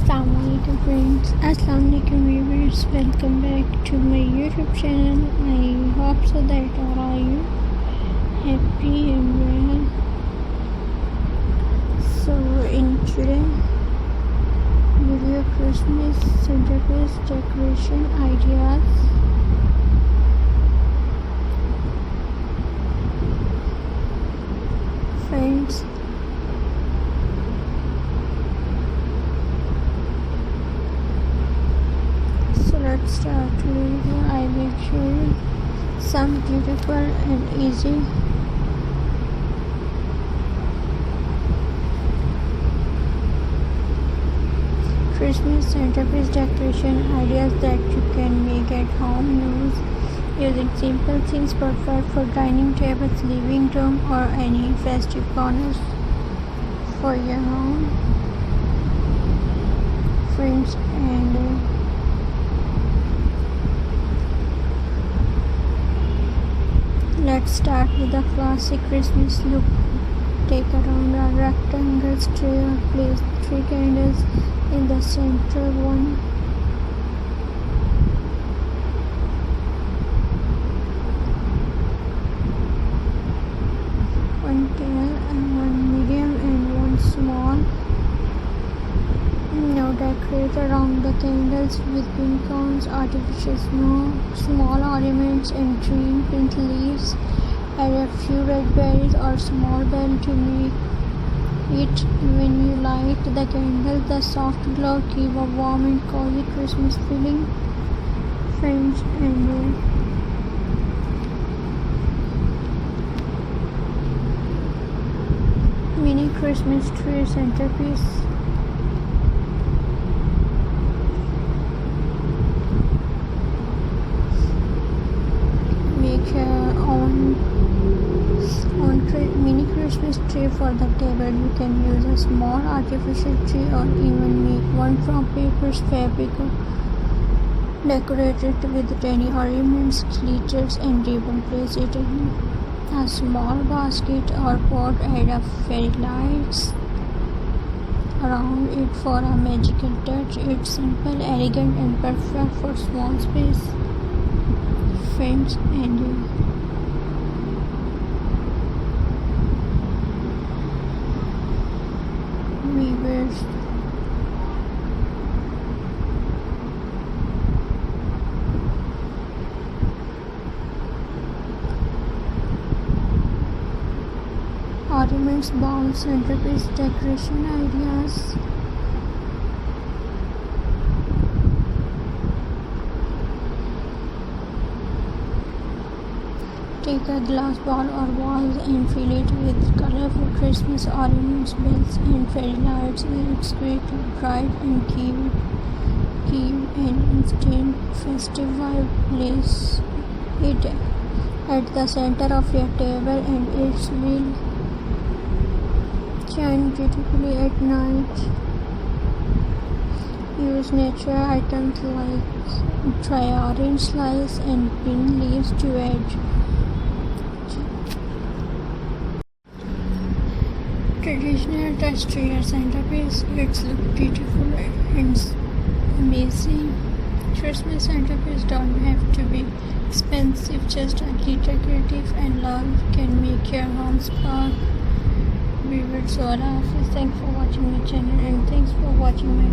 Assalamualaikum friends, Assalamualaikum viewers, welcome back to my YouTube channel. I hope so that all are you happy and well. So in today video, Christmas centerpiece decoration ideas. Friends, let's start with I will show you some beautiful and easy Christmas centerpiece decoration ideas that you can make at home using simple things, perfect for dining tables, living room, or any festive corners for your home. Friends, and let's start with the classic Christmas look. Take around a rectangle tray or place 3 candles in the center one. One tall and one medium and one small. Now decorate around the candles with pinecones, artificial snow, small ornaments and green pink leaves. Add a few red berries or small bell to make it. When you light the candle, the soft glow give a warm and cozy Christmas feeling. Friends, and mini Christmas tree centerpiece. Mini Christmas tree for the table. You can use a small artificial tree or even make one from papers, fabric, or decorate it with tiny ornaments, glitters and ribbon. Place it in a small basket or pot. Add a fairy lights around it for a magical touch. It's simple, elegant and perfect for small space. Friends, and weavers. Ornaments, bowls, centerpiece decoration ideas. Take a glass bowl or vase and fill it with colorful Christmas ornaments, bells and fairy lights. It's great to bright and give an instant festive vibe. Place it at the center of your table and it will shine beautifully at night. Use natural items like dry orange slice and green leaves to add traditional touch to your centerpiece. It's look beautiful and amazing. Christmas centerpiece don't have to be expensive, just a little creative and love can make your home spark. Viewers, all of us, thanks for watching my channel and thanks for watching my